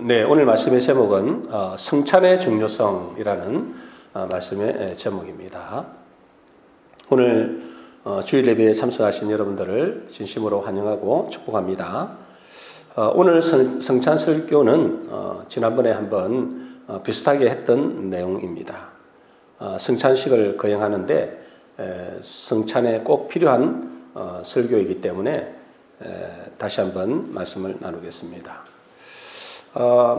네, 오늘 말씀의 제목은 성찬의 중요성이라는 말씀의 제목입니다. 오늘 주일 예배에 참석하신 여러분들을 진심으로 환영하고 축복합니다. 오늘 성찬 설교는 지난번에 한번 비슷하게 했던 내용입니다. 성찬식을 거행하는데 성찬에 꼭 필요한 설교이기 때문에 다시 한번 말씀을 나누겠습니다.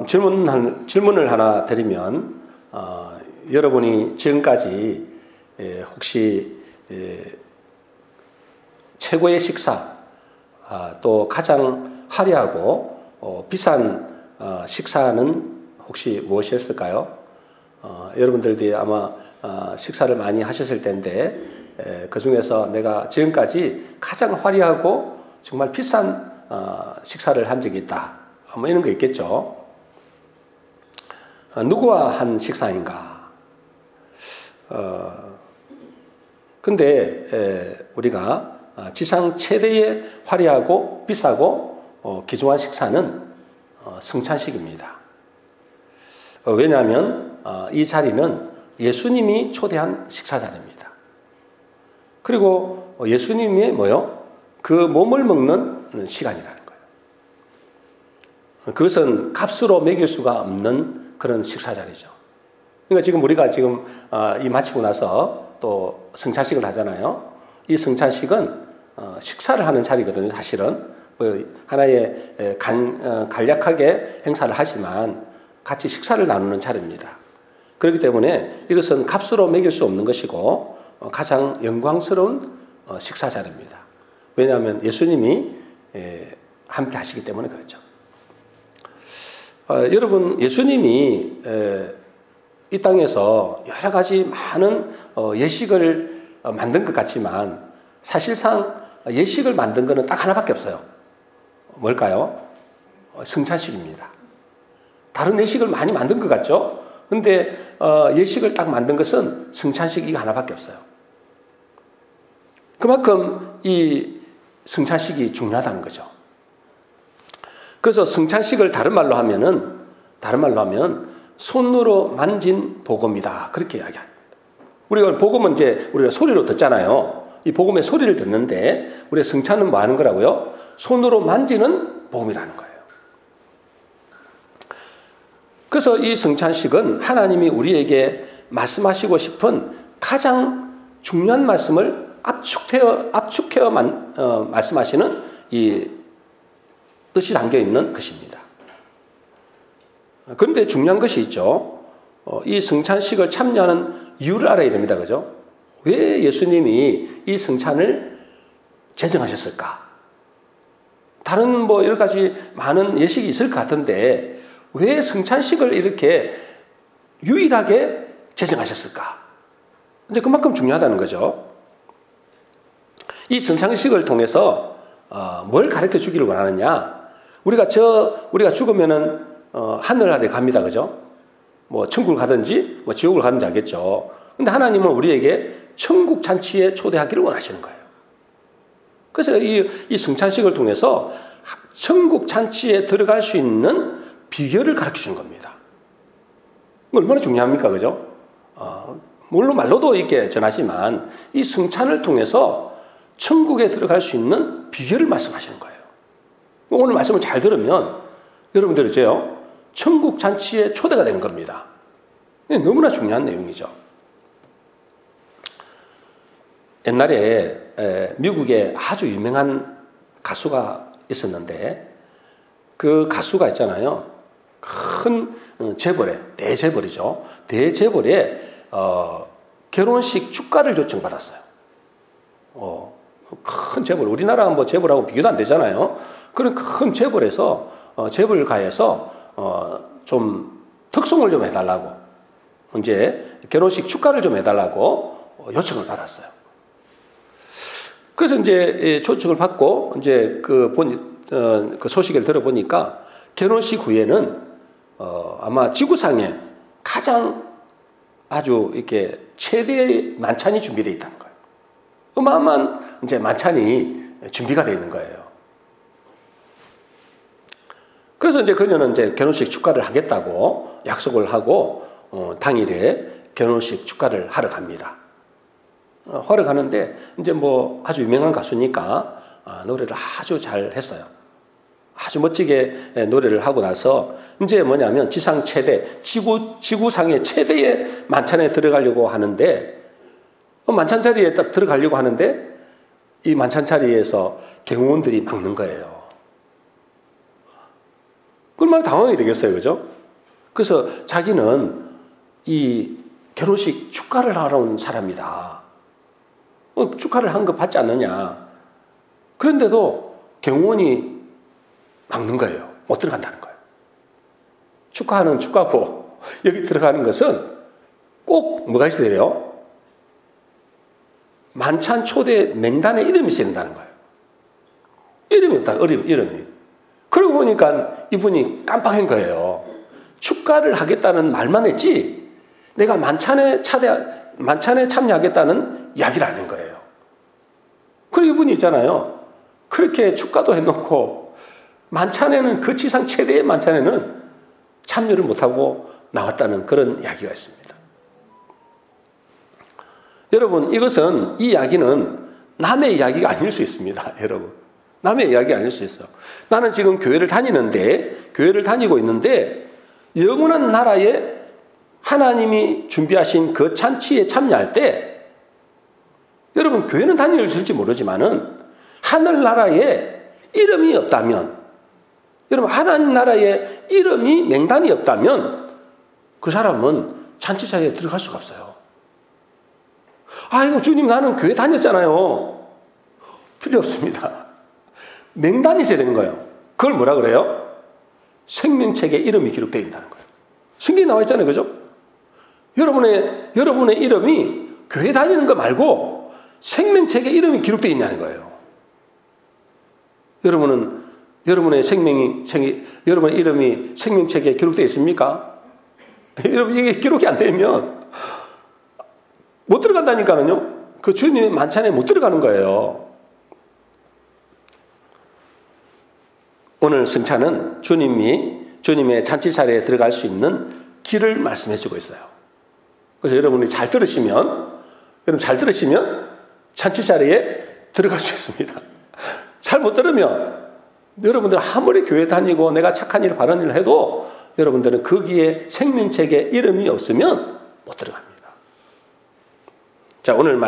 질문을 하나 드리면 여러분이 지금까지 혹시 최고의 식사 또 가장 화려하고 비싼 식사는 혹시 무엇이었을까요? 여러분들이 아마 식사를 많이 하셨을 텐데 그 중에서 내가 지금까지 가장 화려하고 정말 비싼 식사를 한 적이 있다. 뭐 이런 거 있겠죠. 누구와 한 식사인가? 근데 우리가 지상 최대의 화려하고 비싸고 귀중한 식사는 성찬식입니다. 왜냐하면 이 자리는 예수님이 초대한 식사 자리입니다. 그리고 예수님의 그 몸을 먹는 시간이라는 거예요. 그것은 값으로 매길 수가 없는 그런 식사 자리죠. 그러니까 지금 우리가 이 마치고 나서 또 성찬식을 하잖아요. 이 성찬식은 식사를 하는 자리거든요. 사실은 하나의 간략하게 행사를 하지만 같이 식사를 나누는 자리입니다. 그렇기 때문에 이것은 값으로 매길 수 없는 것이고 가장 영광스러운 식사 자리입니다. 왜냐하면 예수님이 함께 하시기 때문에 그렇죠. 여러분, 예수님이 이 땅에서 여러 가지 많은 예식을 만든 것 같지만 사실상 예식을 만든 것은 딱 하나밖에 없어요. 뭘까요? 성찬식입니다. 다른 예식을 많이 만든 것 같죠? 근데 예식을 딱 만든 것은 성찬식 이거 하나밖에 없어요. 그만큼 이 성찬식이 중요하다는 거죠. 그래서 성찬식을 다른 말로 하면 손으로 만진 복음이다. 그렇게 이야기합니다. 우리가 복음은 우리가 소리로 듣잖아요. 이 복음의 소리를 듣는데 우리가 성찬은 뭐 하는 거라고요? 손으로 만지는 복음이라는 거예요. 그래서 이 성찬식은 하나님이 우리에게 말씀하시고 싶은 가장 중요한 말씀을 압축해어 말씀하시는 이 뜻이 담겨 있는 것입니다. 그런데 중요한 것이 있죠. 이 성찬식을 참여하는 이유를 알아야 됩니다. 그죠? 왜 예수님이 이 성찬을 제정하셨을까? 다른 여러 가지 많은 예식이 있을 것 같은데 왜 성찬식을 이렇게 유일하게 제정하셨을까? 이제 그만큼 중요하다는 거죠. 이 성찬식을 통해서 뭘 가르쳐 주기를 원하느냐? 우리가 죽으면은 하늘 아래 갑니다. 그죠? 천국을 가든지 지옥을 가든지 하겠죠. 근데 하나님은 우리에게 천국 잔치에 초대하기를 원하시는 거예요. 그래서 이 성찬식을 통해서 천국 잔치에 들어갈 수 있는 비결을 가르쳐 주는 겁니다. 얼마나 중요합니까? 그죠? 물론 말로도 이렇게 전하지만 이 성찬을 통해서 천국에 들어갈 수 있는 비결을 말씀하시는 거예요. 오늘 말씀을 잘 들으면 여러분들이 천국 잔치에 초대가 되는 겁니다. 너무나 중요한 내용이죠. 옛날에 미국에 아주 유명한 가수가 있었는데 그 가수가 있잖아요. 큰 대재벌이죠. 대재벌에 결혼식 축가를 요청받았어요. 큰 재벌, 우리나라 재벌하고 비교도 안 되잖아요. 그런 큰 재벌에서 재벌가에서 좀 특송을 좀 해달라고 결혼식 축가를 좀 해달라고 요청을 받았어요. 그래서 초청을 받고 그 소식을 들어보니까 결혼식 후에는 아마 지구상에 가장 아주 이렇게 최대의 만찬이 준비되어 있다는 거예요. 어마어마한 만찬이 준비가 되어 있는 거예요. 그래서 이제 그녀는 이제 결혼식 축가를 하겠다고 약속을 하고 당일에 결혼식 축가를 하러 갑니다. 하러 가는데 이제 뭐 아주 유명한 가수니까 노래를 아주 잘 했어요. 아주 멋지게 노래를 하고 나서 이제 뭐냐면 지상 최대, 지구상의 최대의 만찬에 들어가려고 하는데 만찬 자리에 딱 들어가려고 하는데 이 만찬 자리에서 경호원들이 막는 거예요. 얼마나 당황이 되겠어요, 그죠? 그래서 자기는 이 결혼식 축가를 하러 온 사람이다. 축가를 한 거 받지 않느냐. 그런데도 경호원이 막는 거예요. 못 들어간다는 거예요. 축가하는 축가고 여기 들어가는 것은 꼭 뭐가 있어야 돼요? 만찬 초대 명단에 이름이 있어야 된다는 거예요. 이름이 없다. 이름이. 그러고 보니까 이분이 깜빡한 거예요. 축가를 하겠다는 말만 했지 내가 만찬에 참여하겠다는 이야기를 안 한 거예요. 그리고 이분이 있잖아요. 그렇게 축가도 해놓고 만찬에는 그 지상 최대의 만찬에는 참여를 못하고 나왔다는 그런 이야기가 있습니다. 여러분 이것은 이 이야기는 남의 이야기가 아닐 수 있습니다. 여러분 남의 이야기가 아닐 수 있어요. 나는 지금 교회를 다니고 있는데 영원한 나라에 하나님이 준비하신 그 잔치에 참여할 때 여러분 교회는 다니실지 모르지만은 하늘나라에 이름이 없다면 여러분 하나님 나라에 이름이 명단이 없다면 그 사람은 잔치자리에 들어갈 수가 없어요. 아이고 주님 나는 교회 다녔잖아요. 필요 없습니다. 명단이 있어야 되는 거예요. 그걸 뭐라 그래요? 생명책에 이름이 기록되어 있다는 거예요. 성경에 나와 있잖아요. 그죠? 여러분의 이름이 교회 다니는 거 말고 생명책에 이름이 기록되어 있냐는 거예요. 여러분의 이름이 생명책에 기록되어 있습니까? 여러분 이게 기록이 안 되면 못 들어간다니까요. 그 주님의 만찬에 못 들어가는 거예요. 오늘 승찬은 주님의 잔치 자리에 들어갈 수 있는 길을 말씀해 주고 있어요. 그래서 여러분 잘 들으시면 잔치 자리에 들어갈 수 있습니다. 잘 못 들으면 여러분들 아무리 교회 다니고 내가 착한 일 바른 일을 해도 여러분들은 거기에 생명책에 이름이 없으면 못 들어갑니다. 자, 오늘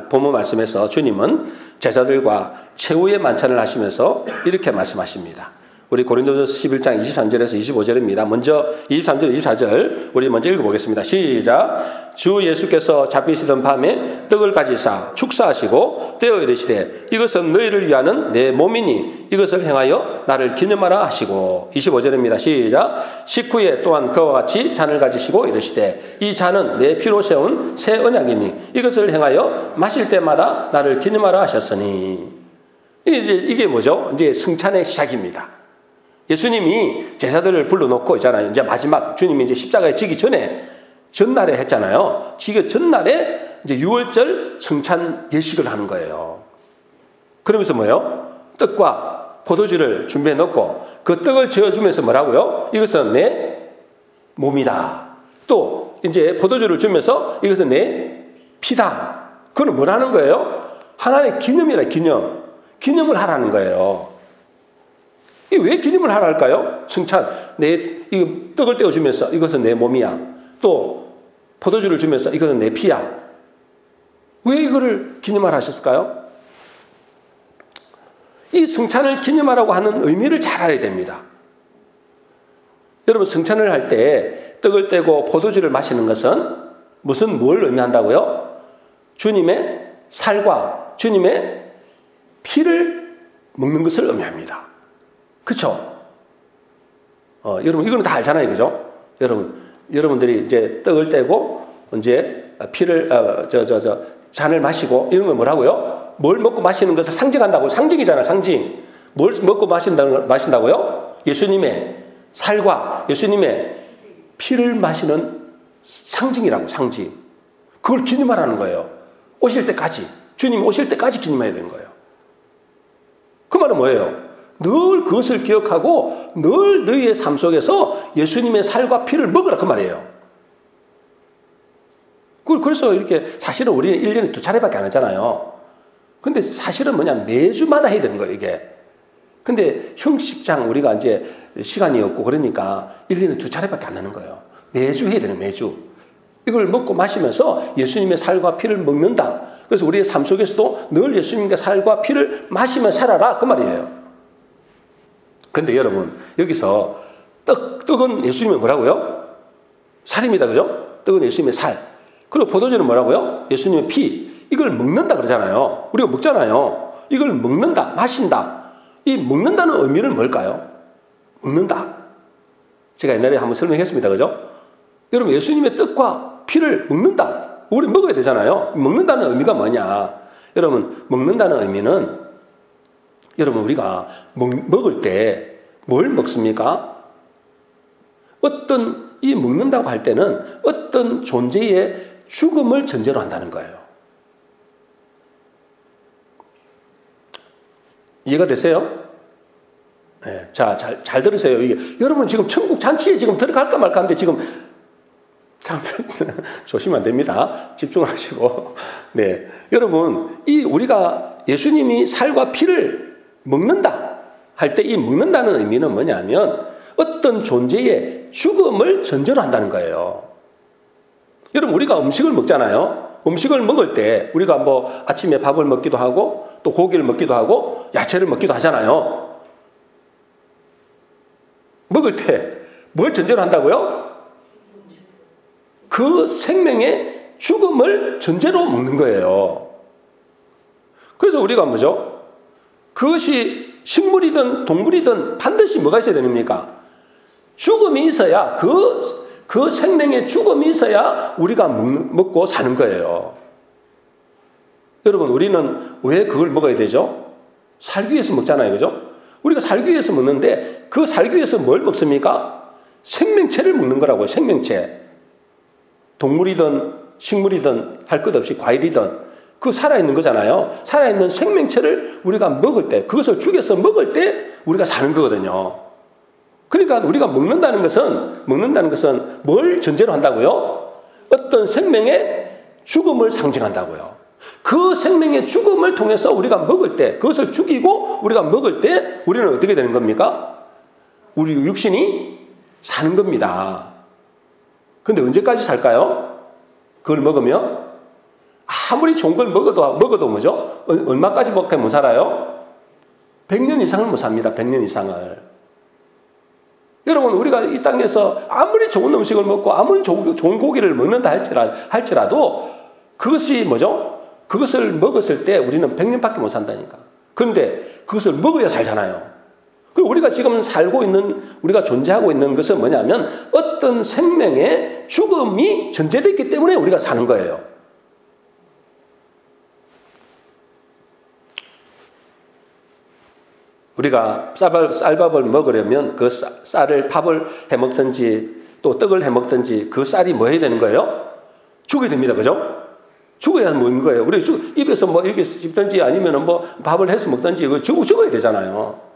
본문 말씀에서 주님은 제자들과 최후의 만찬을 하시면서 이렇게 말씀하십니다. 우리 고린도전서 11장 23절에서 25절입니다. 먼저 23절, 24절 우리 먼저 읽어보겠습니다. 시작. 주 예수께서 잡히시던 밤에 떡을 가지사 축사하시고 떼어 이르시되 이것은 너희를 위하는 내 몸이니 이것을 행하여 나를 기념하라 하시고 25절입니다. 시작. 식후에 또한 그와 같이 잔을 가지시고 이르시되 이 잔은 내 피로 세운 새 언약이니 이것을 행하여 마실 때마다 나를 기념하라 하셨으니 이게 뭐죠? 이제 승찬의 시작입니다. 예수님이 제자들을 불러놓고 있잖아요. 이제 마지막 주님이 이제 십자가에 지기 전날에 했잖아요. 지기 전날에 이제 6월절 성찬 예식을 하는 거예요. 그러면서 뭐예요? 떡과 포도주를 준비해 놓고 그 떡을 저어주면서 뭐라고요? 이것은 내 몸이다. 또 이제 포도주를 주면서 이것은 내 피다. 그건 뭐라는 거예요? 하나님의 기념이라 기념을 하라는 거예요. 왜 기념을 하라 할까요? 승찬, 이 떡을 떼어주면서 이것은 내 몸이야. 또 포도주를 주면서 이것은 내 피야. 왜 이거를 기념하라 하셨을까요? 이 승찬을 기념하라고 하는 의미를 잘 알아야 됩니다. 여러분 승찬을 할 때 떡을 떼고 포도주를 마시는 것은 뭘 의미한다고요? 주님의 살과 주님의 피를 먹는 것을 의미합니다. 그렇죠? 여러분 이거는 다 알잖아요, 그죠? 여러분들이 이제 떡을 떼고 이제 피를 잔을 마시고 이런 건 뭐라고요? 뭘 먹고 마시는 것을 상징한다고 상징이잖아, 상징. 뭘 먹고 마신다고요? 예수님의 살과 예수님의 피를 마시는 상징이라고 상징. 그걸 기념하라는 거예요. 오실 때까지 주님 오실 때까지 기념해야 되는 거예요. 그 말은 뭐예요? 늘 그것을 기억하고 늘 너희의 삶 속에서 예수님의 살과 피를 먹으라 그 말이에요. 그래서 이렇게 사실은 우리는 1년에 2차례밖에 안 하잖아요. 근데 사실은 뭐냐, 매주마다 해야 되는 거예요, 이게. 근데 형식상 우리가 이제 시간이 없고 그러니까 1년에 2차례밖에 안 하는 거예요. 매주 해야 되는, 매주. 이걸 먹고 마시면서 예수님의 살과 피를 먹는다. 그래서 우리의 삶 속에서도 늘 예수님의 살과 피를 마시며 살아라 그 말이에요. 근데 여러분, 여기서 떡은 예수님의 뭐라고요? 살입니다, 그죠? 떡은 예수님의 살. 그리고 포도주는 뭐라고요? 예수님의 피. 이걸 먹는다 그러잖아요. 우리가 먹잖아요. 이걸 먹는다, 마신다. 이 먹는다는 의미는 뭘까요? 먹는다. 제가 옛날에 한번 설명했습니다, 그죠? 여러분, 예수님의 떡과 피를 먹는다. 우리 먹어야 되잖아요. 먹는다는 의미가 뭐냐? 여러분, 먹는다는 의미는 여러분, 우리가 먹을 때 뭘 먹습니까? 이 먹는다고 할 때는 어떤 존재의 죽음을 전제로 한다는 거예요. 이해가 되세요? 네, 자, 잘 들으세요. 이게, 여러분 지금 천국 잔치에 지금 들어갈까 말까 하는데 지금 참 조심하면 안 됩니다. 집중하시고. 네, 여러분, 우리가 예수님이 살과 피를 먹는다 할 때 이 먹는다는 의미는 뭐냐면 어떤 존재의 죽음을 전제로 한다는 거예요. 여러분, 우리가 음식을 먹잖아요. 음식을 먹을 때 우리가 뭐 아침에 밥을 먹기도 하고 또 고기를 먹기도 하고 야채를 먹기도 하잖아요. 먹을 때 뭘 전제로 한다고요? 그 생명의 죽음을 전제로 먹는 거예요. 그래서 우리가 뭐죠? 그것이 식물이든 동물이든 반드시 뭐가 있어야 됩니까? 죽음이 있어야 그 생명의 죽음이 있어야 우리가 먹고 사는 거예요. 여러분, 우리는 왜 그걸 먹어야 되죠? 살기 위해서 먹잖아요, 그죠? 우리가 살기 위해서 먹는데 그 살기 위해서 뭘 먹습니까? 생명체를 먹는 거라고요, 생명체. 동물이든 식물이든 할 것 없이 과일이든 그 살아있는 거잖아요. 살아있는 생명체를 우리가 먹을 때, 그것을 죽여서 먹을 때 우리가 사는 거거든요. 그러니까 우리가 먹는다는 것은 뭘 전제로 한다고요? 어떤 생명의 죽음을 상징한다고요. 그 생명의 죽음을 통해서 우리가 먹을 때, 그것을 죽이고 우리가 먹을 때 우리는 어떻게 되는 겁니까? 우리 육신이 사는 겁니다. 근데 언제까지 살까요? 그걸 먹으면? 아무리 좋은 걸 먹어도 뭐죠? 얼마까지밖에 못 살아요? 100년 이상을 못 삽니다. 100년 이상을. 여러분, 우리가 이 땅에서 아무리 좋은 음식을 먹고 아무리 좋은 고기를 먹는다 할지라도 그것이 뭐죠? 그것을 먹었을 때 우리는 100년밖에 못 산다니까. 그런데 그것을 먹어야 살잖아요. 그리고 우리가 지금 우리가 존재하고 있는 것은 뭐냐면 어떤 생명의 죽음이 전제됐기 때문에 우리가 사는 거예요. 우리가 쌀밥을 먹으려면 그 쌀을 밥을 해먹든지 또 떡을 해먹든지 그 쌀이 뭐 해야 되는 거예요? 죽어야 됩니다. 그죠? 죽어야 먹는 거예요. 우리 입에서 뭐 이렇게 씹든지 아니면 뭐 밥을 해서 먹든지 그거 죽어야 되잖아요.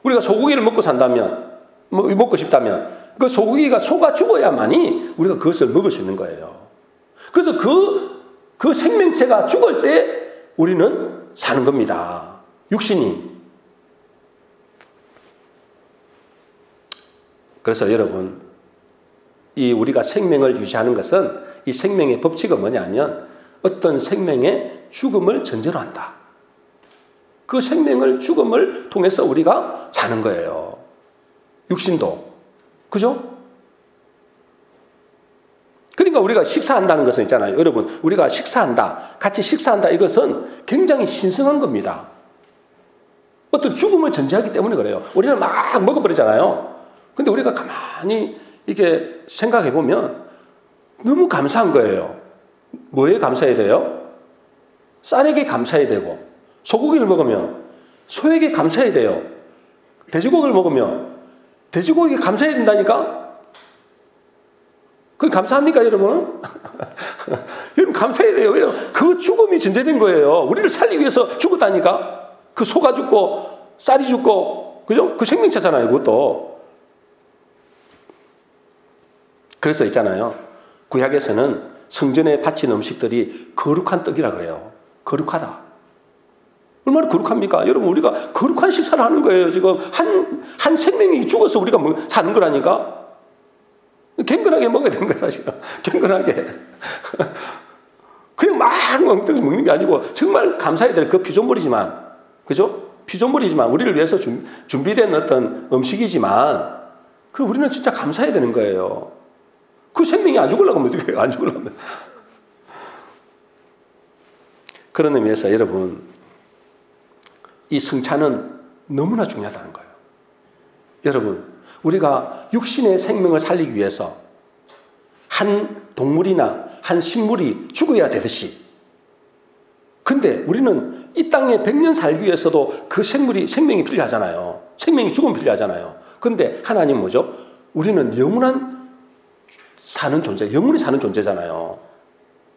우리가 소고기를 먹고 산다면, 먹고 싶다면 그 소가 죽어야만이 우리가 그것을 먹을 수 있는 거예요. 그래서 그 생명체가 죽을 때 우리는 사는 겁니다. 육신이. 그래서 여러분, 우리가 생명을 유지하는 것은 이 생명의 법칙은 뭐냐면 어떤 생명의 죽음을 전제로 한다. 그 생명을 죽음을 통해서 우리가 사는 거예요. 육신도. 그죠? 그러니까 우리가 식사한다는 것은 있잖아요. 여러분, 우리가 식사한다, 같이 식사한다, 이것은 굉장히 신성한 겁니다. 어떤 죽음을 전제하기 때문에 그래요. 우리는 막 먹어버리잖아요. 근데 우리가 가만히 이렇게 생각해 보면 너무 감사한 거예요. 뭐에 감사해야 돼요? 쌀에게 감사해야 되고, 소고기를 먹으면 소에게 감사해야 돼요. 돼지고기를 먹으면 돼지고기에 감사해야 된다니까? 그건 감사합니까, 여러분? 여러분, 감사해야 돼요. 왜요? 그 죽음이 전제된 거예요. 우리를 살리기 위해서 죽었다니까? 그 소가 죽고, 쌀이 죽고, 그죠? 그 생명체잖아요, 그것도. 그래서 있잖아요. 구약에서는 성전에 바친 음식들이 거룩한 떡이라 그래요. 거룩하다. 얼마나 거룩합니까? 여러분, 우리가 거룩한 식사를 하는 거예요. 지금 한 생명이 죽어서 우리가 사는 거라니까. 경건하게 먹어야 되는 거예요, 사실은. 경건하게. 그냥 막 먹는 게 아니고 정말 감사해야 될 그 피조물이지만, 그죠? 피조물이지만 우리를 위해서 준비된 어떤 음식이지만, 그 우리는 진짜 감사해야 되는 거예요. 그 생명이 안 죽으려고 하면 어떻게 해요? 안 죽으려면. 그런 의미에서 여러분, 이 성찬은 너무나 중요하다는 거예요. 여러분, 우리가 육신의 생명을 살리기 위해서 한 동물이나 한 식물이 죽어야 되듯이, 근데 우리는 이 땅에 100년 살기 위해서도 그 생명이 필요하잖아요. 생명이 죽으면 필요하잖아요. 근데 하나님 뭐죠? 우리는 영원히 사는 존재잖아요.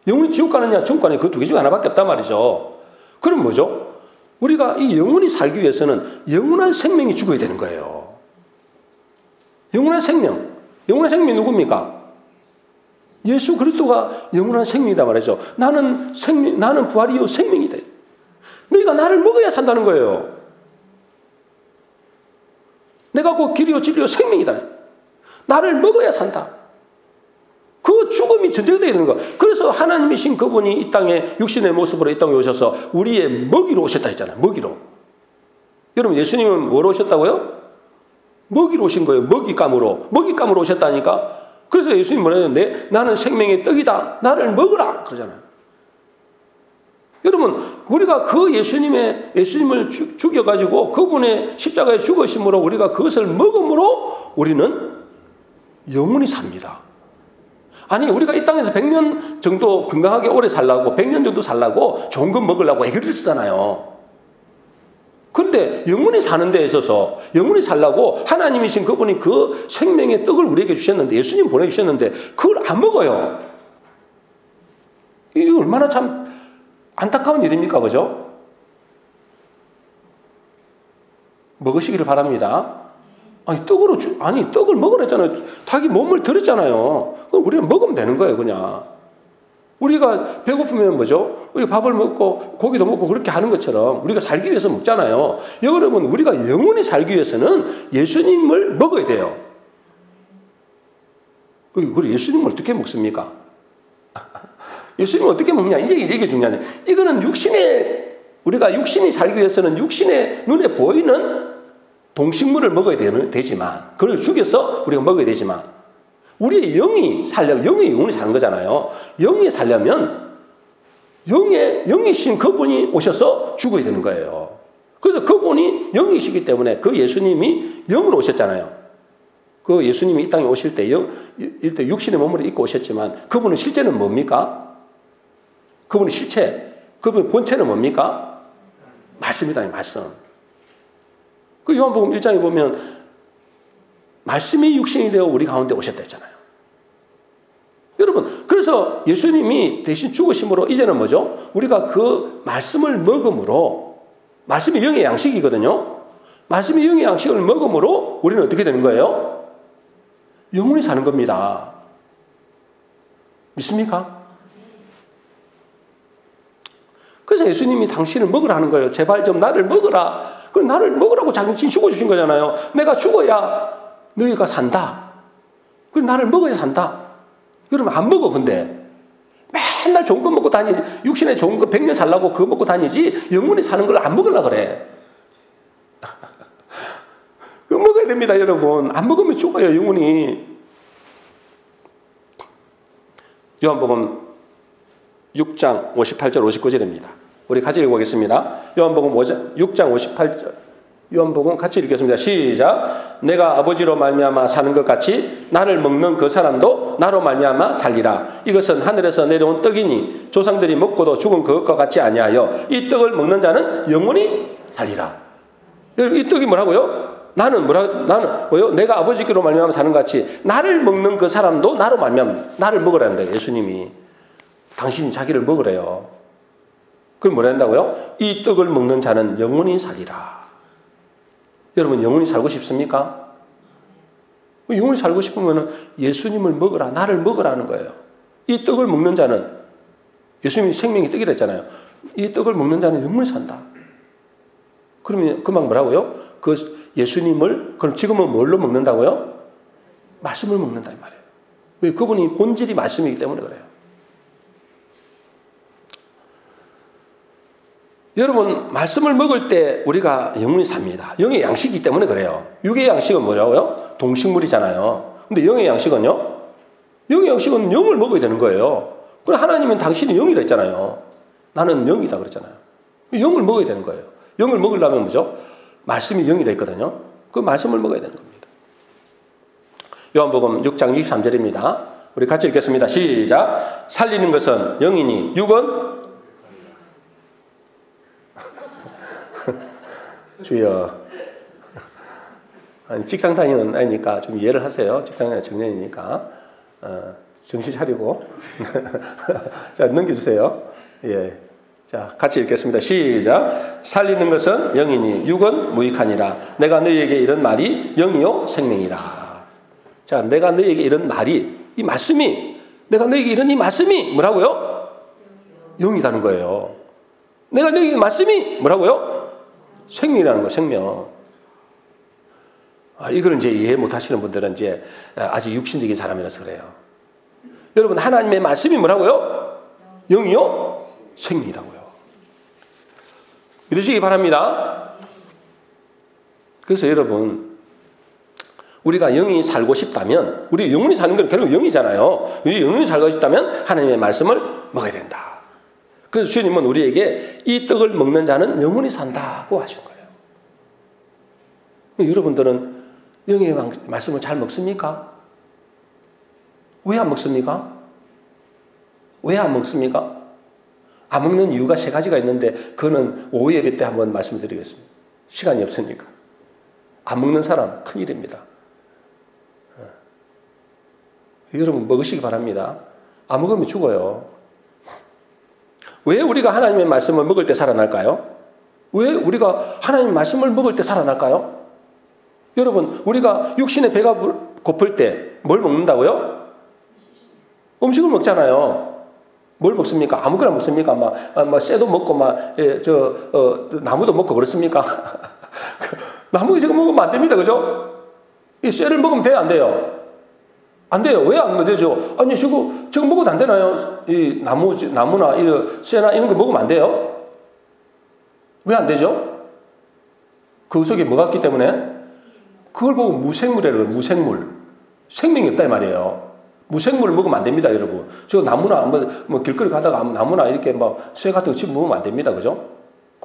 영원히 지옥 가느냐 천국 가느냐 그 두 개 중에 하나밖에 없단 말이죠. 그럼 뭐죠? 우리가 이 영원히 살기 위해서는 영원한 생명이 죽어야 되는 거예요. 영원한 생명이 누굽니까? 예수 그리스도가 영원한 생명이다 말이죠. 나는 부활이요 생명이다. 너희가 나를 먹어야 산다는 거예요. 내가 곧 길이요 진리요 생명이다. 나를 먹어야 산다. 그 죽음이 전제되어 있는 거. 그래서 하나님이신 그분이 이 땅에 육신의 모습으로 이 땅에 오셔서 우리의 먹이로 오셨다 했잖아요. 먹이로. 여러분, 예수님은 뭐로 오셨다고요? 먹이로 오신 거예요. 먹잇감으로 오셨다니까. 그래서 예수님 뭐래요? 나는 생명의 떡이다. 나를 먹으라. 그러잖아요. 여러분, 우리가 그 예수님을 죽여가지고 그분의 십자가에 죽으심으로 우리가 그것을 먹음으로 우리는 영원히 삽니다. 아니, 우리가 이 땅에서 100년 정도 건강하게 오래 살라고, 100년 정도 살라고 좋은 거 먹으려고 애교를 쓰잖아요. 근데 영원히 사는 데 있어서 영원히 살라고 하나님이신 그분이 그 생명의 떡을 우리에게 주셨는데, 예수님 보내주셨는데 그걸 안 먹어요. 이게 얼마나 참 안타까운 일입니까? 그죠? 먹으시기를 바랍니다. 떡을 먹으랬잖아요. 자기 몸을 들었잖아요. 그럼 우리는 먹으면 되는 거예요, 그냥. 우리가 배고프면 뭐죠? 우리가 밥을 먹고 고기도 먹고 그렇게 하는 것처럼 우리가 살기 위해서 먹잖아요. 여러분, 우리가 영원히 살기 위해서는 예수님을 먹어야 돼요. 그리고 예수님을 어떻게 먹습니까? 예수님을 어떻게 먹냐? 이게 중요하네. 이거는 우리가 육신이 살기 위해서는 육신의 눈에 보이는 동식물을 먹어야 되지만, 그걸 죽여서 우리가 먹어야 되지만, 우리의 영이 영원히 사는 거잖아요. 영이 살려면 영이신 그분이 오셔서 죽어야 되는 거예요. 그래서 그분이 영이시기 때문에 그 예수님이 영으로 오셨잖아요. 그 예수님이 이 땅에 오실 때 이때 육신의 몸을 입고 오셨지만 그분은 실제는 뭡니까? 그분의 실체, 그분의 본체는 뭡니까? 말씀이다, 말씀. 그 요한복음 1장에 보면 말씀이 육신이 되어 우리 가운데 오셨다 했잖아요. 여러분, 그래서 예수님이 대신 죽으심으로 이제는 뭐죠? 우리가 그 말씀을 먹음으로, 말씀이 영의 양식이거든요. 말씀이 영의 양식을 먹음으로 우리는 어떻게 되는 거예요? 영원히 사는 겁니다. 믿습니까? 그래서 예수님이 당신을 먹으라는 거예요. 제발 좀 나를 먹으라. 그럼 나를 먹으라고 당신 죽어주신 거잖아요. 내가 죽어야 너희가 산다. 그럼 나를 먹어야 산다. 여러분, 안 먹어. 근데 맨날 좋은 거 먹고 다니지. 육신에 좋은 거 100년 살라고 그거 먹고 다니지. 영원히 사는 걸 안 먹으려고 그래. 그거 먹어야 됩니다, 여러분. 안 먹으면 죽어요, 영원히. 요한복음 6장 58절 59절입니다. 우리 같이 읽어보겠습니다. 요한복음 6장 58절. 요한복음 같이 읽겠습니다. 시작. 내가 아버지로 말미암아 사는 것 같이 나를 먹는 그 사람도 나로 말미암아 살리라. 이것은 하늘에서 내려온 떡이니 조상들이 먹고도 죽은 그것과 같이 아니하여 이 떡을 먹는 자는 영원히 살리라. 이 떡이 뭐라고요? 나는 뭐요? 내가 아버지께로 말미암아 사는 것 같이 나를 먹는 그 사람도 나로 말미암아 나를 먹으라는데, 예수님이 당신이 자기를 먹으래요. 그럼 뭐라 한다고요? 이 떡을 먹는 자는 영원히 살리라. 여러분 영원히 살고 싶습니까? 영원히 살고 싶으면 예수님을 먹으라, 나를 먹으라는 거예요. 이 떡을 먹는 자는, 예수님이 생명이 떡이라 했잖아요. 이 떡을 먹는 자는 영원히 산다. 그러면 그 말 뭐라고요? 그 예수님을, 그럼 지금은 뭘로 먹는다고요? 말씀을 먹는다 이 말이에요. 왜? 그분이 본질이 말씀이기 때문에 그래요. 여러분, 말씀을 먹을 때 우리가 영원히 삽니다. 영의 양식이기 때문에 그래요. 육의 양식은 뭐라고요? 동식물이잖아요. 근데 영의 양식은요? 영의 양식은 영을 먹어야 되는 거예요. 그럼 하나님은 당신이 영이라 했잖아요. 나는 영이다 그랬잖아요. 영을 먹어야 되는 거예요. 영을 먹으려면 뭐죠? 말씀이 영이라 했거든요. 그 말씀을 먹어야 되는 겁니다. 요한복음 6장 23절입니다. 우리 같이 읽겠습니다. 시작. 살리는 것은 영이니 육은 주여. 아니, 직장 다니는 아이니까 좀 이해를 하세요. 직장 다니는 청년이니까. 정신 차리고. 자, 넘겨주세요. 예. 자, 같이 읽겠습니다. 시작. 살리는 것은 영이니 육은 무익하니라. 내가 너희에게 이런 말이 영이요 생명이라. 자, 내가 너희에게 이런 말이, 이 말씀이, 내가 너희에게 이런 이 말씀이 뭐라고요? 영이라는 거예요. 내가 너희에게 말씀이 뭐라고요? 생명이라는 거, 생명. 이걸 이제 이해 못 하시는 분들은 이제 아직 육신적인 사람이라서 그래요. 여러분, 하나님의 말씀이 뭐라고요? 영이요? 생명이라고요. 믿으시기 바랍니다. 그래서 여러분, 우리가 영이 살고 싶다면, 우리 영원히 사는 건 결국 영이잖아요. 우리 영원히 살고 싶다면 하나님의 말씀을 먹어야 된다. 그래서 주님은 우리에게 이 떡을 먹는 자는 영원히 산다고 하신 거예요. 여러분들은 영의 말씀을 잘 먹습니까? 왜 안 먹습니까? 왜 안 먹습니까? 안 먹는 이유가 세 가지가 있는데 그거는 오후 예배 때 한번 말씀드리겠습니다. 시간이 없으니까. 안 먹는 사람 큰일입니다. 여러분 먹으시기 바랍니다. 안 먹으면 죽어요. 왜 우리가 하나님의 말씀을 먹을 때 살아날까요? 왜 우리가 하나님의 말씀을 먹을 때 살아날까요? 여러분, 우리가 육신의 배가 고플 때 뭘 먹는다고요? 음식을 먹잖아요. 뭘 먹습니까? 아무거나 먹습니까? 막 쇠도 먹고 나무도 먹고 그렇습니까? 나무 저거 먹으면 안 됩니다, 그죠? 이 쇠를 먹으면 돼요, 안 돼요? 안 돼요. 왜 안 되죠? 아니, 저거 먹어도 안 되나요? 이 나무나, 이 쇠나 이런 거 먹으면 안 돼요? 왜 안 되죠? 그 속에 뭐가 있기 때문에? 그걸 보고 무생물이라고 해요, 무생물. 생명이 없다, 이 말이에요. 무생물을 먹으면 안 됩니다, 여러분. 저 나무나, 뭐 길거리 가다가 나무나 이렇게 쇠 같은 거 집어 먹으면 안 됩니다, 그죠?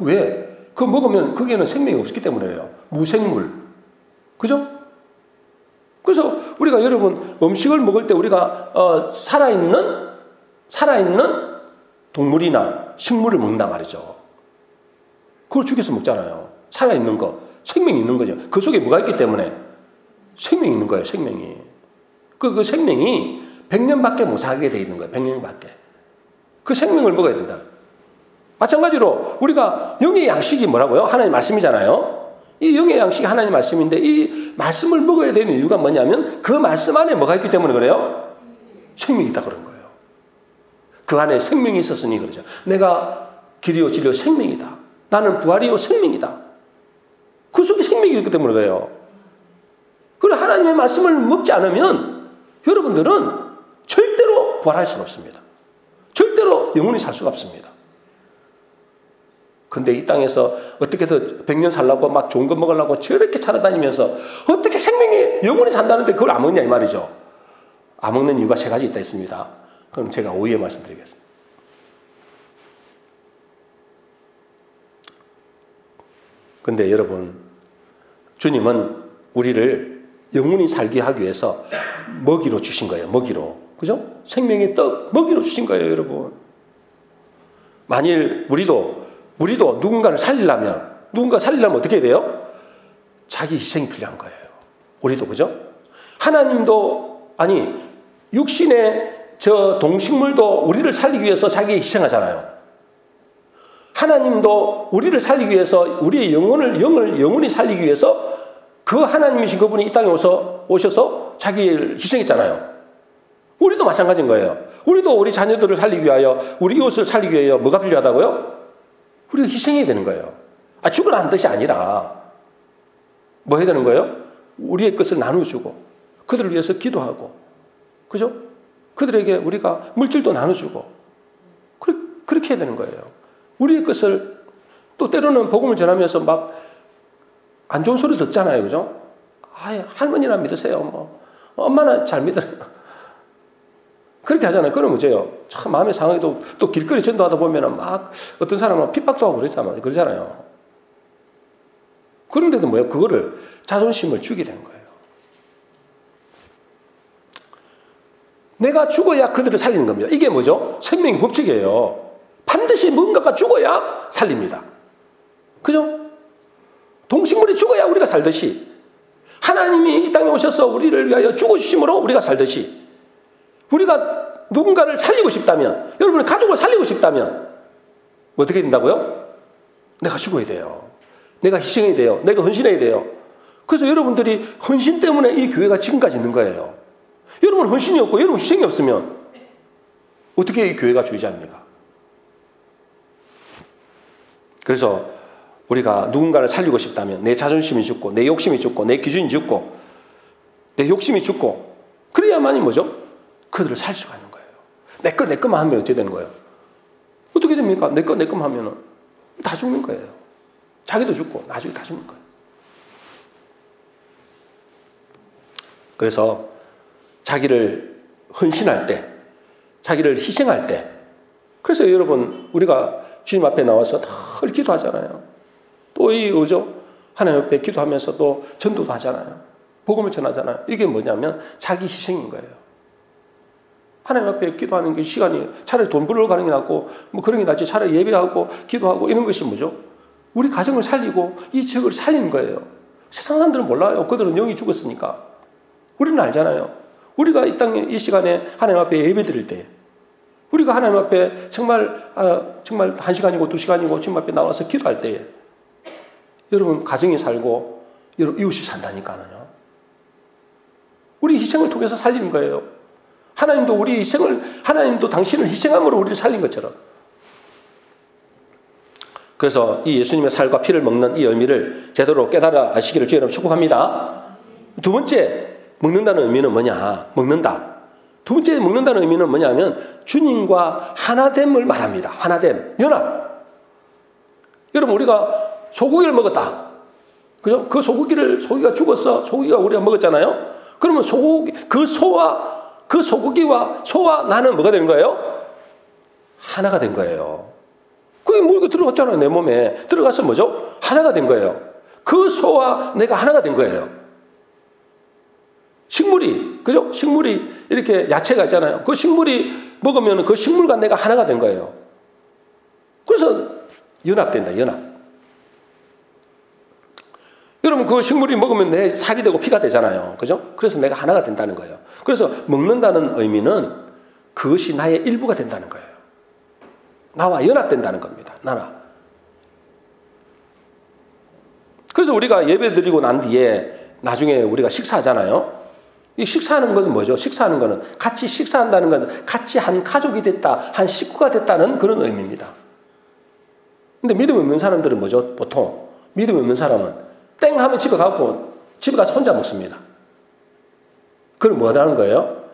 왜? 그거 먹으면 거기에는 생명이 없기 때문이에요. 무생물. 그죠? 그래서 우리가 여러분 음식을 먹을 때 우리가 살아있는 동물이나 식물을 먹는단 말이죠. 그걸 죽여서 먹잖아요. 살아있는 거, 생명이 있는 거죠. 그 속에 뭐가 있기 때문에 생명이 있는 거예요. 생명이. 그 생명이 100년밖에 못 살게 돼 있는 거예요. 100년밖에. 그 생명을 먹어야 된다. 마찬가지로 우리가 영의 양식이 뭐라고요? 하나님의 말씀이잖아요. 이 영의 양식이 하나님의 말씀인데 이 말씀을 먹어야 되는 이유가 뭐냐면 그 말씀 안에 뭐가 있기 때문에 그래요? 생명이 있다 그런 거예요. 그 안에 생명이 있었으니 그러죠. 내가 길이요 진리요 생명이다. 나는 부활이요 생명이다. 그 속에 생명이 있기 때문에 그래요. 그리고 하나님의 말씀을 먹지 않으면 여러분들은 절대로 부활할 수가 없습니다. 절대로 영원히 살 수가 없습니다. 근데 이 땅에서 어떻게든 100년 살려고 막 좋은 거 먹으려고 저렇게 찾아다니면서 어떻게 생명이 영원히 산다는데 그걸 안 먹냐 이 말이죠. 안 먹는 이유가 세 가지 있다 했습니다. 그럼 제가 오후에 말씀드리겠습니다. 근데 여러분, 주님은 우리를 영원히 살게 하기 위해서 먹이로 주신 거예요. 먹이로. 그죠? 생명의 떡, 먹이로 주신 거예요, 여러분. 만일 우리도 누군가를 살리려면 어떻게 해야 돼요? 자기 희생이 필요한 거예요. 우리도, 그죠? 하나님도, 육신의 저 동식물도 우리를 살리기 위해서 자기 희생하잖아요. 하나님도 우리를 살리기 위해서 우리의 영혼이 살리기 위해서 그 하나님이신 그분이 이 땅에 오셔서 자기를 희생했잖아요. 우리도 마찬가지인 거예요. 우리도 우리 자녀들을 살리기 위하여 우리 이웃을 살리기 위하여 뭐가 필요하다고요? 우리가 희생해야 되는 거예요. 죽으라는 뜻이 아니라 뭐 해야 되는 거예요? 우리의 것을 나눠주고 그들을 위해서 기도하고 그죠? 그들에게 우리가 물질도 나눠주고 그렇게 해야 되는 거예요. 우리의 것을 또 때로는 복음을 전하면서 막 안 좋은 소리 듣잖아요. 그죠? 할머니나 믿으세요. 뭐 엄마나 잘 믿으세요. 그렇게 하잖아요. 그러면 뭐죠? 참 마음의 상황에도 또 길거리 전도하다 보면 막 어떤 사람은 핍박도 하고 그러잖아요. 그런데도 뭐예요? 그거를 자존심을 주게 되는 거예요. 내가 죽어야 그들을 살리는 겁니다. 이게 뭐죠? 생명의 법칙이에요. 반드시 뭔가가 죽어야 살립니다. 그죠? 동식물이 죽어야 우리가 살듯이 하나님이 이 땅에 오셔서 우리를 위하여 죽어주심으로 우리가 살듯이 우리가 누군가를 살리고 싶다면 여러분의 가족을 살리고 싶다면 어떻게 된다고요? 내가 죽어야 돼요. 내가 희생해야 돼요. 내가 헌신해야 돼요. 그래서 여러분들이 헌신 때문에 이 교회가 지금까지 있는 거예요. 여러분 헌신이 없고 여러분 희생이 없으면 어떻게 이 교회가 주의자입니까? 그래서 우리가 누군가를 살리고 싶다면 내 자존심이 죽고 내 욕심이 죽고 내 기준이 죽고 내 욕심이 죽고 그래야만이 뭐죠? 그들을 살 수가 있는 거예요. 내 것만 하면 어떻게 되는 거예요? 어떻게 됩니까? 내 것만 하면은 다 죽는 거예요. 자기도 죽고 나중에 다 죽는 거예요. 그래서 자기를 헌신할 때, 자기를 희생할 때 그래서 여러분 우리가 주님 앞에 나와서 늘 기도하잖아요. 또 이 오죠? 하나님 앞에 기도하면서 또 전도도 하잖아요. 복음을 전하잖아요. 이게 뭐냐면 자기 희생인 거예요. 하나님 앞에 기도하는 게 시간이 차라리 돈 벌러 가는 게 낫고 뭐 그런 게 낫지 차라리 예배하고 기도하고 이런 것이 뭐죠? 우리 가정을 살리고 이 지역을 살리는 거예요. 세상 사람들은 몰라요. 그들은 영이 죽었으니까. 우리는 알잖아요. 우리가 이 땅에 이 시간에 하나님 앞에 예배 드릴 때 우리가 하나님 앞에 정말 1시간이고 2시간이고 주님 앞에 나와서 기도할 때에 여러분 가정이 살고 여러분 이웃이 산다니까요. 우리 희생을 통해서 살리는 거예요. 하나님도 당신을 희생함으로 우리를 살린 것처럼. 그래서 이 예수님의 살과 피를 먹는 이 의미를 제대로 깨달아 아시기를 주의 이름으로 축복합니다. 두 번째 먹는다는 의미는 뭐냐? 먹는다. 두 번째 먹는다는 의미는 뭐냐면 주님과 하나됨을 말합니다. 하나됨, 연합. 여러분 우리가 소고기를 먹었다. 그죠? 그 소고기가 죽었어. 소고기가 우리가 먹었잖아요. 그러면 그 소고기와 소와 나는 뭐가 되는 거예요? 하나가 된 거예요. 그게 뭐 들어갔잖아요. 내 몸에 들어가서 뭐죠? 하나가 된 거예요. 그 소와 내가 하나가 된 거예요. 그죠? 식물이 이렇게 야채가 있잖아요. 그 식물이 먹으면 그 식물과 내가 하나가 된 거예요. 그래서 연합된다. 연합. 여러분 그 식물이 먹으면 내 살이 되고 피가 되잖아요. 그죠? 그래서 내가 하나가 된다는 거예요. 그래서 먹는다는 의미는 그것이 나의 일부가 된다는 거예요. 나와 연합된다는 겁니다. 그래서 우리가 예배 드리고 난 뒤에 나중에 우리가 식사하잖아요. 이 식사하는 건 뭐죠? 식사하는 거는 같이 식사한다는 건 같이 한 가족이 됐다, 한 식구가 됐다는 그런 의미입니다. 근데 믿음 없는 사람들은 뭐죠? 보통 믿음 없는 사람은 땡 하면 집에 가서 혼자 먹습니다. 그럼 뭐 하는 거예요?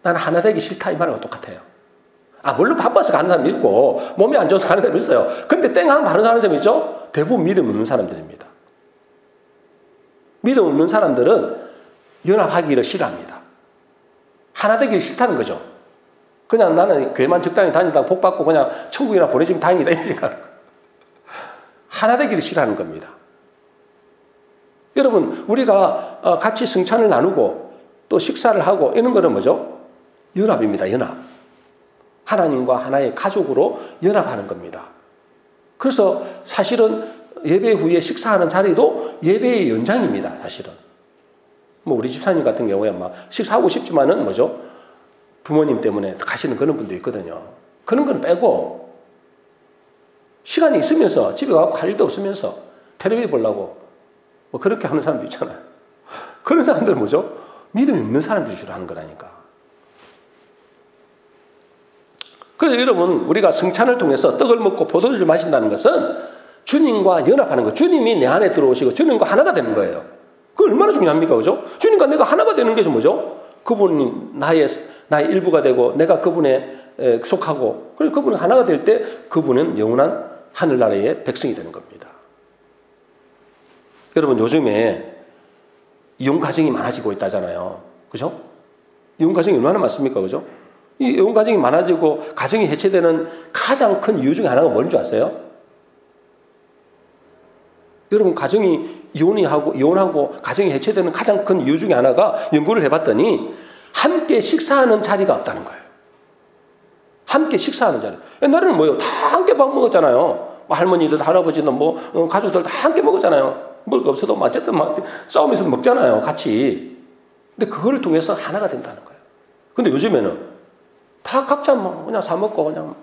나는 하나 되기 싫다 이 말하고 똑같아요. 물론 바빠서 가는 사람이 있고 몸이 안 좋아서 가는 사람이 있어요. 근데 땡 하면 바로 가는 사람이 있죠? 대부분 믿음 없는 사람들입니다. 믿음 없는 사람들은 연합하기를 싫어합니다. 하나 되기를 싫다는 거죠. 그냥 나는 교회만 적당히 다니다가 복 받고 그냥 천국이나 보내주면 다행이다 이런 생각. 하나 되기를 싫어하는 겁니다. 여러분 우리가 같이 성찬을 나누고 또 식사를 하고 이런 거는 뭐죠? 연합입니다. 연합. 하나님과 하나의 가족으로 연합하는 겁니다. 그래서 사실은 예배 후에 식사하는 자리도 예배의 연장입니다. 사실은. 뭐 우리 집사님 같은 경우에 막 식사하고 싶지만은 뭐죠? 부모님 때문에 가시는 그런 분도 있거든요. 그런 건 빼고 시간이 있으면서 집에 가고 할 일도 없으면서 텔레비전 보려고 뭐 그렇게 하는 사람도 있잖아요. 그런 사람들은 뭐죠? 믿음이 없는 사람들이 주로 하는 거라니까. 그래서 여러분, 우리가 성찬을 통해서 떡을 먹고 포도주를 마신다는 것은 주님과 연합하는 거. 주님이 내 안에 들어오시고 주님과 하나가 되는 거예요. 그거 얼마나 중요합니까? 그죠? 주님과 내가 하나가 되는 것이 뭐죠? 그분이 나의 일부가 되고 내가 그분에 속하고, 그리고 그분은 하나가 될 때 그분은 영원한 하늘나라의 백성이 되는 겁니다. 여러분, 요즘에 이혼 가정이 많아지고 있다잖아요. 그죠? 이혼 가정이 얼마나 많습니까? 그죠? 이 이혼 가정이 많아지고 가정이 해체되는 가장 큰 이유 중에 하나가 뭔지 아세요? 여러분, 가정이 이혼하고 가정이 해체되는 가장 큰 이유 중에 하나가 연구를 해봤더니 함께 식사하는 자리가 없다는 거예요. 함께 식사하는 자리. 옛날에는 뭐예요? 다 함께 밥 먹었잖아요. 할머니들, 할아버지들, 가족들 다 함께 먹었잖아요. 먹을 거 없어도 어쨌든 싸우면서 먹잖아요. 같이. 근데 그거를 통해서 하나가 된다는 거예요. 근데 요즘에는 다 각자 그냥 사 먹고 그냥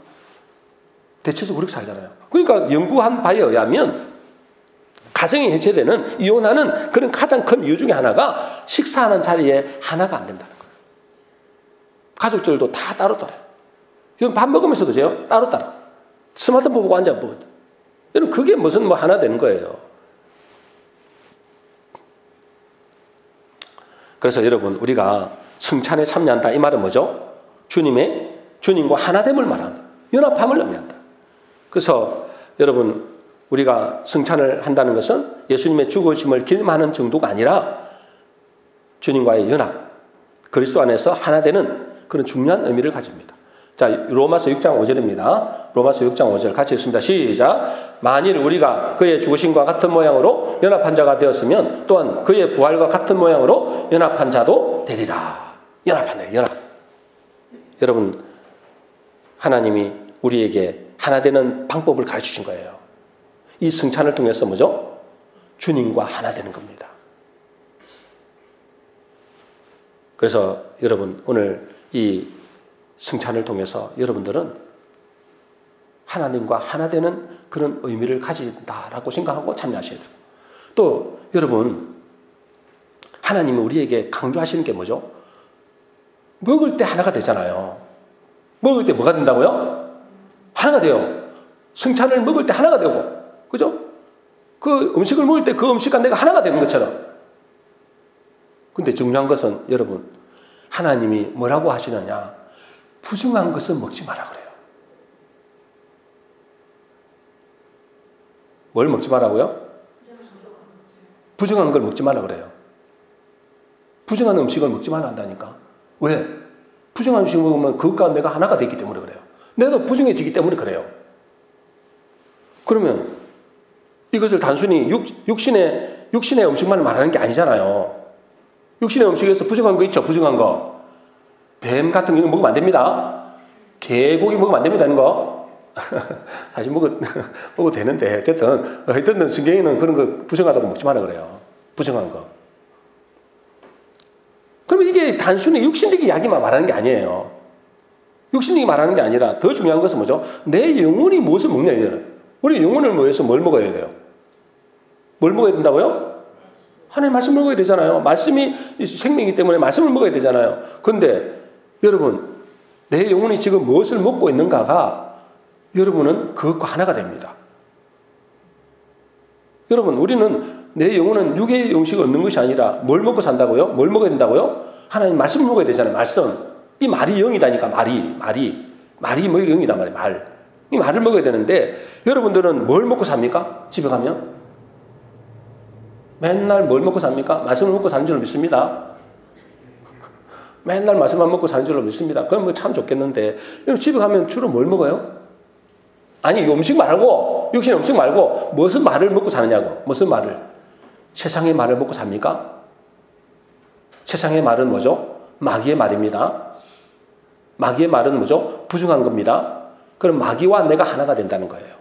대체적으로 그렇게 살잖아요. 그러니까 연구한 바에 의하면 가정이 해체되는, 이혼하는 그런 가장 큰 이유 중에 하나가 식사하는 자리에 하나가 안 된다는 거예요. 가족들도 다 따로따로. 밥 먹으면서도 제요 따로따로. 스마트폰 보고 앉아 보고. 여러분, 그게 무슨 하나 되는 거예요. 그래서 여러분, 우리가 성찬에 참여한다 이 말은 뭐죠? 주님과 하나됨을 말한다. 연합함을 의미한다. 그래서 여러분, 우리가 성찬을 한다는 것은 예수님의 죽으심을 기념하는 정도가 아니라 주님과의 연합, 그리스도 안에서 하나 되는 그런 중요한 의미를 가집니다. 자, 로마서 6장 5절입니다. 로마서 6장 5절 같이 읽습니다. 시작. 만일 우리가 그의 죽으심과 같은 모양으로 연합한 자가 되었으면 또한 그의 부활과 같은 모양으로 연합한 자도 되리라. 연합한다. 연합. 여러분, 하나님이 우리에게 하나 되는 방법을 가르치신 거예요. 이 성찬을 통해서 뭐죠? 주님과 하나 되는 겁니다. 그래서 여러분, 오늘 이 성찬을 통해서 여러분들은 하나님과 하나 되는 그런 의미를 가진다라고 생각하고 참여하셔야 돼요. 또 여러분, 하나님이 우리에게 강조하시는 게 뭐죠? 먹을 때 하나가 되잖아요. 먹을 때 뭐가 된다고요? 하나가 돼요. 성찬을 먹을 때 하나가 되고, 그죠? 그 음식을 먹을 때 그 음식과 내가 하나가 되는 것처럼. 근데 중요한 것은 여러분, 하나님이 뭐라고 하시느냐? 부정한 것은 먹지 마라 그래요. 뭘 먹지 마라고요? 부정한 걸 먹지 마라 그래요. 부정한 음식을 먹지 말라 한다니까. 왜? 부정한 음식을 먹으면 그것과 내가 하나가 되기 때문에 그래요. 내가 부정해지기 때문에 그래요. 그러면 이것을 단순히 육신의 음식만 말하는 게 아니잖아요. 육신의 음식에서 부정한 거 있죠? 부정한 거. 뱀 같은 거 먹으면 안 됩니다. 개고기 먹으면 안 됩니다. 이런 거. 사실 먹어도 되는데 어쨌든 성경에는 그런 거 부정하다고 먹지 마라 그래요. 부정한 거. 그러면 이게 단순히 육신적인 이야기만 말하는 게 아니에요. 육신적인 말하는 게 아니라 더 중요한 것은 뭐죠? 내 영혼이 무엇을 먹냐 이거는. 우리 영혼을 위해서 뭘 먹어야 돼요? 뭘 먹어야 된다고요? 하나님의 말씀 먹어야 되잖아요. 말씀이 생명이기 때문에 말씀을 먹어야 되잖아요. 그런데 여러분, 내 영혼이 지금 무엇을 먹고 있는가가 여러분은 그것과 하나가 됩니다. 여러분, 우리는 내 영혼은 육의 음식을 얻는 것이 아니라 뭘 먹고 산다고요? 뭘 먹어야 된다고요? 하나님 말씀을 먹어야 되잖아요. 말씀. 이 말이 영이다니까. 말이 뭐 영이다 말이에요. 말. 이 말을 먹어야 되는데 여러분들은 뭘 먹고 삽니까? 집에 가면? 맨날 뭘 먹고 삽니까? 말씀을 먹고 사는 줄로 믿습니다. 맨날 말씀만 먹고 사는 줄로 믿습니다. 그럼 뭐 참 좋겠는데 집에 가면 주로 뭘 먹어요? 아니, 음식 말고, 육신의 음식 말고 무슨 말을 먹고 사느냐고. 무슨 말을? 세상의 말을 먹고 삽니까? 세상의 말은 뭐죠? 마귀의 말입니다. 마귀의 말은 뭐죠? 부정한 겁니다. 그럼 마귀와 내가 하나가 된다는 거예요.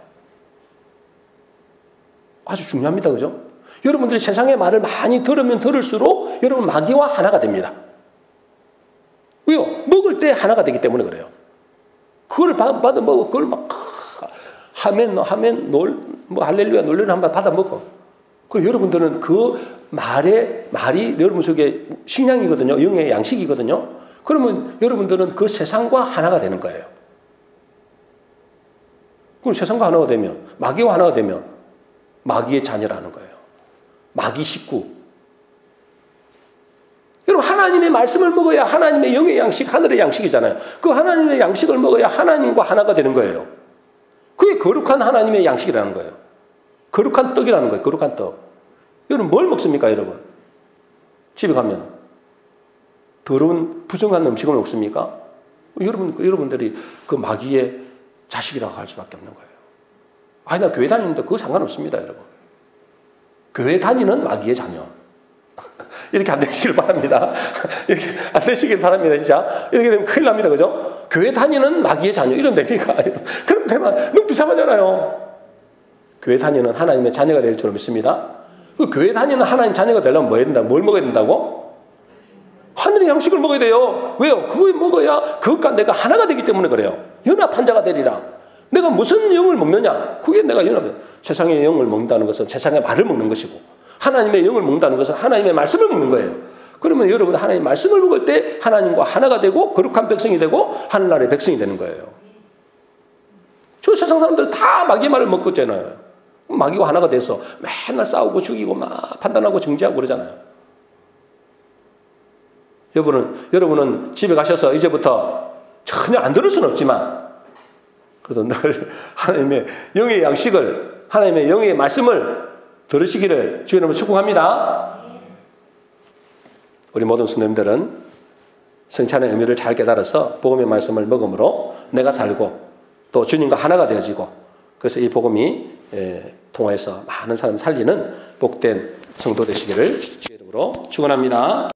아주 중요합니다. 그죠? 여러분들이 세상의 말을 많이 들으면 들을수록 여러분 마귀와 하나가 됩니다. 왜요? 먹을 때 하나가 되기 때문에 그래요. 그걸 받아 먹고 그걸 막 뭐 할렐루야 놀래는 한번 받아 먹어. 그 여러분들은 그 말이 여러분 속에 식량이거든요. 영의 양식이거든요. 그러면 여러분들은 그 세상과 하나가 되는 거예요. 그럼 세상과 하나가 되면, 마귀와 하나가 되면 마귀의 자녀라는 거예요. 마귀 식구. 여러분, 하나님의 말씀을 먹어야 하나님의 영의 양식, 하늘의 양식이잖아요. 그 하나님의 양식을 먹어야 하나님과 하나가 되는 거예요. 그게 거룩한 하나님의 양식이라는 거예요. 거룩한 떡이라는 거예요. 거룩한 떡. 여러분, 뭘 먹습니까, 여러분? 집에 가면 더러운 부정한 음식을 먹습니까? 여러분들이 그 마귀의 자식이라고 할 수밖에 없는 거예요. 아니, 나 교회 다니는데 그거 상관없습니다, 여러분. 교회 다니는 마귀의 자녀. 이렇게 안 되시길 바랍니다. 이렇게 안 되시길 바랍니다, 진짜. 이렇게 되면 큰일 납니다, 그죠? 교회 다니는 마귀의 자녀. 이러면 됩니까? 그럼 되면 너무 비참하잖아요. 교회 다니는 하나님의 자녀가 될 줄 믿습니다. 그 교회 다니는 하나님 자녀가 되려면 뭐 해야 된다? 뭘 먹어야 된다고? 하늘의 양식을 먹어야 돼요. 왜요? 그걸 먹어야 그것과 내가 하나가 되기 때문에 그래요. 연합한 자가 되리라. 내가 무슨 영을 먹느냐? 그게 내가 세상의 영을 먹는다는 것은 세상의 말을 먹는 것이고, 하나님의 영을 먹는다는 것은 하나님의 말씀을 먹는 거예요. 그러면 여러분, 하나님의 말씀을 먹을 때 하나님과 하나가 되고 거룩한 백성이 되고 하늘나라의 백성이 되는 거예요. 저 세상 사람들은 다 마귀의 말을 먹고 있잖아요. 마귀와 하나가 돼서 맨날 싸우고 죽이고 막 판단하고 정죄하고 그러잖아요. 여러분은 집에 가셔서 이제부터 전혀 안 들을 수는 없지만 그래도 늘 하나님의 영의 양식을, 하나님의 영의 말씀을 들으시기를 주의 이름으로 축복합니다. 우리 모든 성도님들은 성찬의 의미를 잘 깨달아서 복음의 말씀을 먹음으로 내가 살고 또 주님과 하나가 되어지고, 그래서 이 복음이 통해서 많은 사람 살리는 복된 성도 되시기를 주의 이름으로 축원합니다.